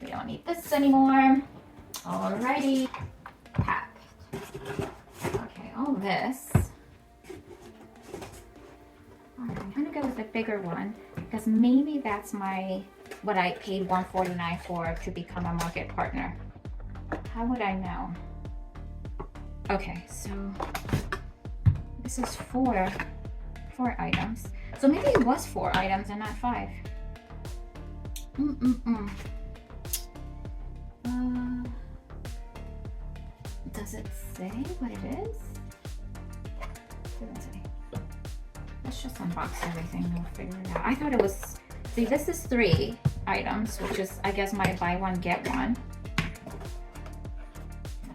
We don't need this anymore. Alrighty, packed. Okay, all this. I'm gonna go with a bigger one because maybe that's what I paid $149 for to become a market partner. How would I know? Okay, so this is four items. So maybe it was 4 items and not 5. Does it say what it is? Doesn't say. Let's just unbox everything and we'll figure it out. I thought it was, see, this is 3 items, which is, I guess, my buy one, get one.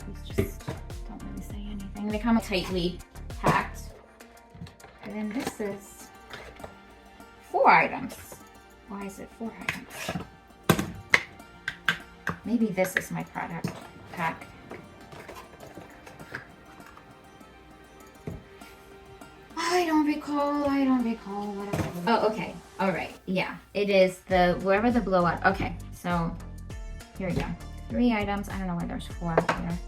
These just don't really say anything. They come tightly packed. And then this is 4 items. Why is it 4 items? Maybe this is my product pack. I don't recall what. Oh, okay. All right. Yeah, it is the wherever the blowout. Okay, so here we go. 3 items. I don't know why there's 4 here.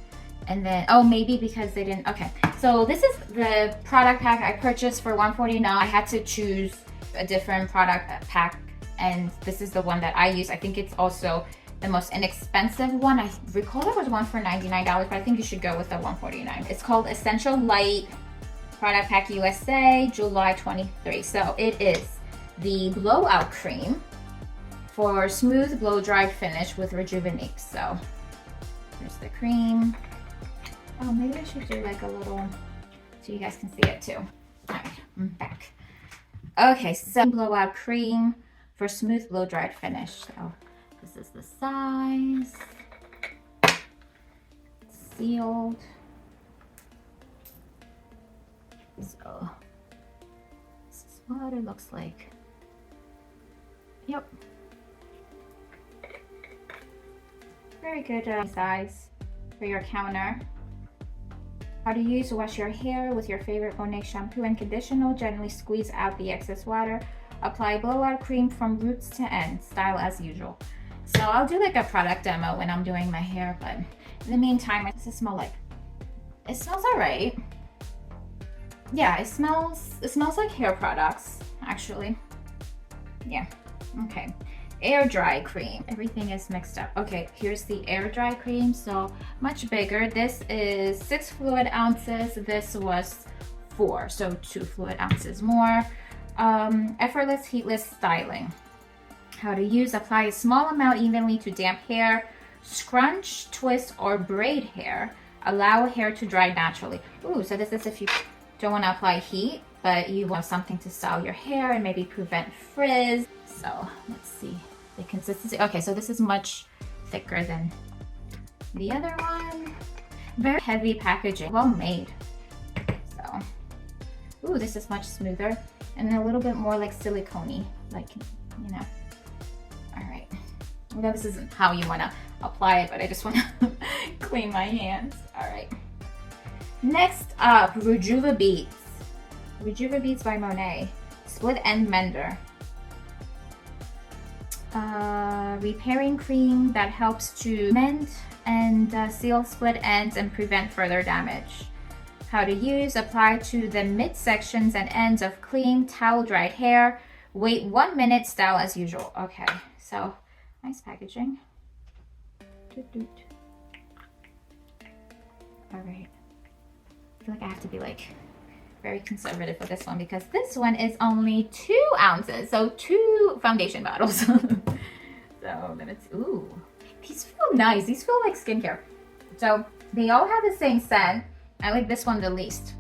And then, oh, maybe because they didn't. Okay, so this is the product pack I purchased for $149. I had to choose a different product pack, and this is the one that I use. I think it's also the most inexpensive one. I recall there was one for $99, but I think you should go with the $149. It's called Essential Lite Product Pack USA, July 23. So it is the blowout cream for smooth blow dried finish with Rejuvabeads. So here's the cream. Oh, maybe I should do like a little so you guys can see it too. All right, I'm back. Okay, so blowout cream for smooth blow dried finish. So this is the size. It's sealed. So this is what it looks like. Yep. Very good size for your counter. How to use: wash your hair with your favorite Monat shampoo and conditioner. Gently squeeze out the excess water. Apply blowout cream from roots to end. Style as usual. So I'll do like a product demo when I'm doing my hair, but in the meantime, what does it smell like? It smells alright. Yeah, it smells like hair products, actually. Yeah, okay. Air dry cream. Everything is mixed up. Okay, here's the air dry cream. So much bigger. This is 6 fluid ounces. This was 4, so 2 fluid ounces more. Effortless heatless styling. How to use: apply a small amount evenly to damp hair. Scrunch, twist, or braid hair. Allow hair to dry naturally. Ooh, so this is if you don't want to apply heat, but you want something to style your hair and maybe prevent frizz. So let's see the consistency. Okay, so this is much thicker than the other one. Very heavy packaging, well made. So, ooh, this is much smoother and a little bit more like silicone-y, like, you know. All right. I know this isn't how you want to apply it, but I just want to clean my hands. All right. Next up, Rejuvabeads by Monat Split End Mender. Repairing cream that helps to mend and seal split ends and prevent further damage. How to use: apply to the midsections and ends of clean towel dried hair. Wait 1 minute. Style as usual. Okay, so nice packaging. All right. I feel like I have to be like very conservative with this one because this one is only 2 ounces, so 2 foundation bottles. So then it's, ooh, these feel nice. These feel like skincare. So they all have the same scent. I like this one the least.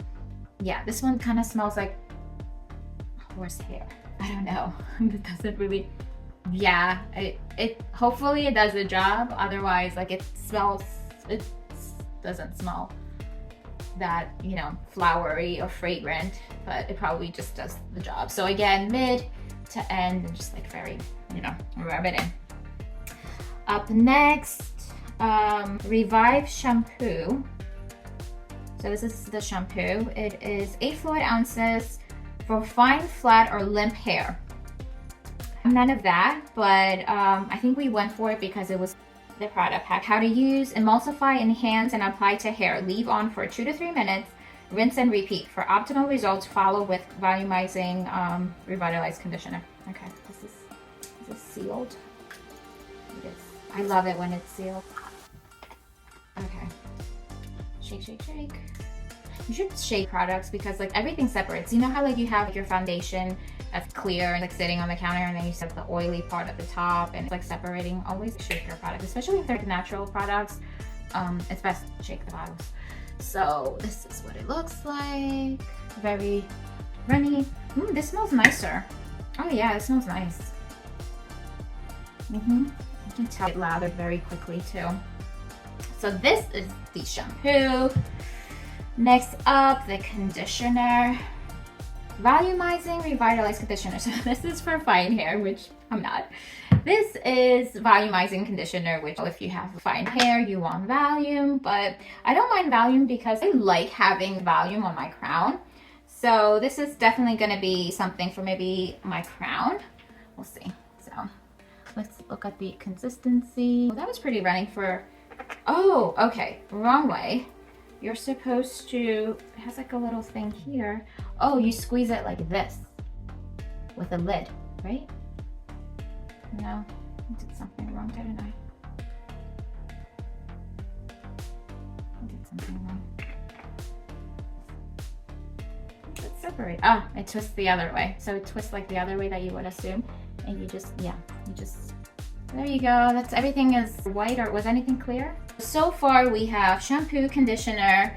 Yeah, this one kind of smells like horsehair. I don't know. It doesn't really, yeah, it hopefully it does the job. Otherwise, like it doesn't smell that, you know, flowery or fragrant, but it probably just does the job. So again, mid to end and just like very, you know, rub it in. Up next, Revive Shampoo. So this is the shampoo. It is 8 fluid ounces for fine, flat, or limp hair. None of that, but I think we went for it because it was the product pack. How to use, emulsify, enhance, and apply to hair. Leave on for 2 to 3 minutes. Rinse and repeat. For optimal results, follow with Volumizing Revitalize Conditioner. Okay, this is sealed. It is. I love it when it's sealed. Okay. Shake, shake, shake. You should shake products because like everything separates. You know how like you have like, your foundation that's clear and like sitting on the counter, and then you set the oily part at the top and like separating. Always shake your products, especially if they're natural products. It's best to shake the bottles. So this is what it looks like. Very runny. This smells nicer. Oh yeah, it smells nice. You can tell it lathered very quickly too. So this is the shampoo. Next up, the conditioner. Volumizing Revitalize Conditioner. So this is for fine hair, which I'm not. This is volumizing conditioner, which if you have fine hair, you want volume, but I don't mind volume because I like having volume on my crown. So this is definitely going to be something for maybe my crown. We'll see. So let's look at the consistency. Well, that was pretty running for, oh, okay, wrong way. You're supposed to, it has like a little thing here. Oh, you squeeze it like this with a lid, right? No, I did something wrong, didn't I? I did something wrong. Let's separate. Ah, it twists the other way. So it twists like the other way that you would assume. And you just, yeah, you just, there you go. That's, everything is white, or was anything clear? So far we have shampoo, conditioner,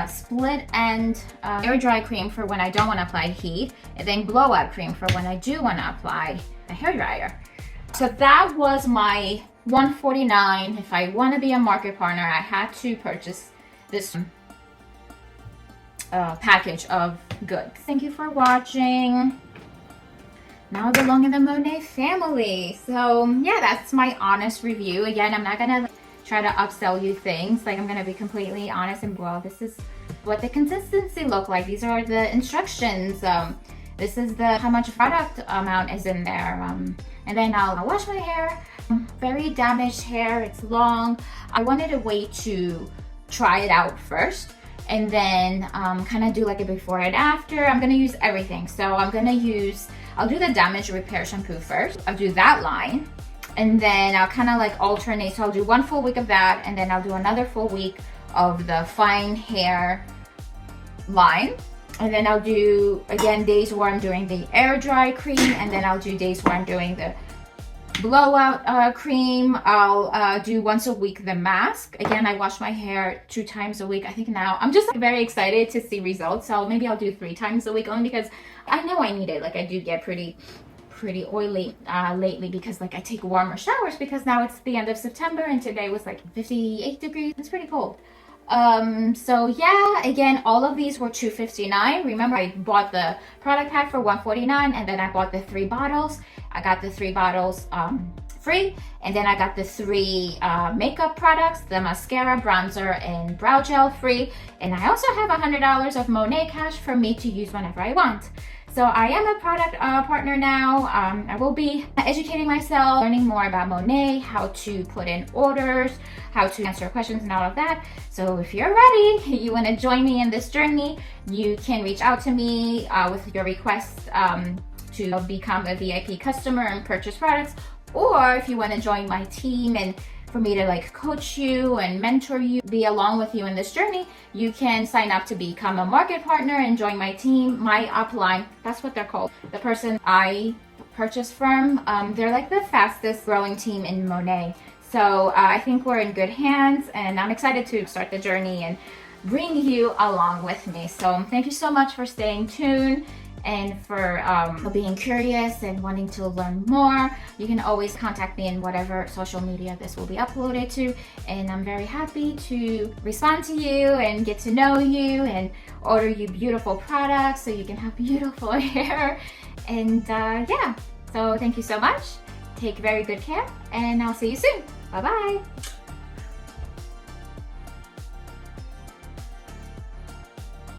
split end air dry cream for when I don't want to apply heat, and then blow up cream for when I do want to apply a hair dryer. So that was my $149. If I want to be a market partner, I had to purchase this package of goods. Thank you for watching. Now I belong in the Monat family. So yeah, that's my honest review. Again, I'm not gonna try to upsell you things. Like, I'm gonna be completely honest and, well, this is what the consistency look like. These are the instructions. This is the how much product amount is in there. And then I'll wash my hair. Very damaged hair, it's long. I wanted a way to try it out first and then kind of do like a before and after. I'm gonna use everything. So I'll do the damage repair shampoo first. I'll do that line. And then I'll kind of like alternate. So I'll do one full week of that, and then I'll do another full week of the fine hair line. And then I'll do, again, days where I'm doing the air dry cream, and then I'll do days where I'm doing the blowout cream. I'll do once a week the mask. Again, I wash my hair 2 times a week. I think now I'm just like, very excited to see results. So maybe I'll do 3 times a week, only because I know I need it. Like, I do get pretty oily lately because like I take warmer showers, because now it's the end of September and today was like 58 degrees. It's pretty cold. So yeah, again, all of these were $259. Remember, I bought the product pack for $149, and then I bought the 3 bottles. I got the 3 bottles free, and then I got the 3 makeup products, the mascara, bronzer, and brow gel free. And I also have $100 of Monat cash for me to use whenever I want. So I am a product partner now. I will be educating myself, learning more about Monat, how to put in orders, how to answer questions and all of that. So if you're ready, you want to join me in this journey, you can reach out to me with your request to become a VIP customer and purchase products. Or if you want to join my team and for me to like coach you and mentor you, be along with you in this journey, you can sign up to become a market partner and join my team, my upline. That's what they're called. The person I purchased from, they're like the fastest growing team in Monat. So I think we're in good hands, and I'm excited to start the journey and bring you along with me. So thank you so much for staying tuned and for being curious and wanting to learn more. You can always contact me in whatever social media this will be uploaded to, and I'm very happy to respond to you and get to know you and order you beautiful products so you can have beautiful hair. And yeah, so thank you so much. Take very good care, and I'll see you soon. Bye bye.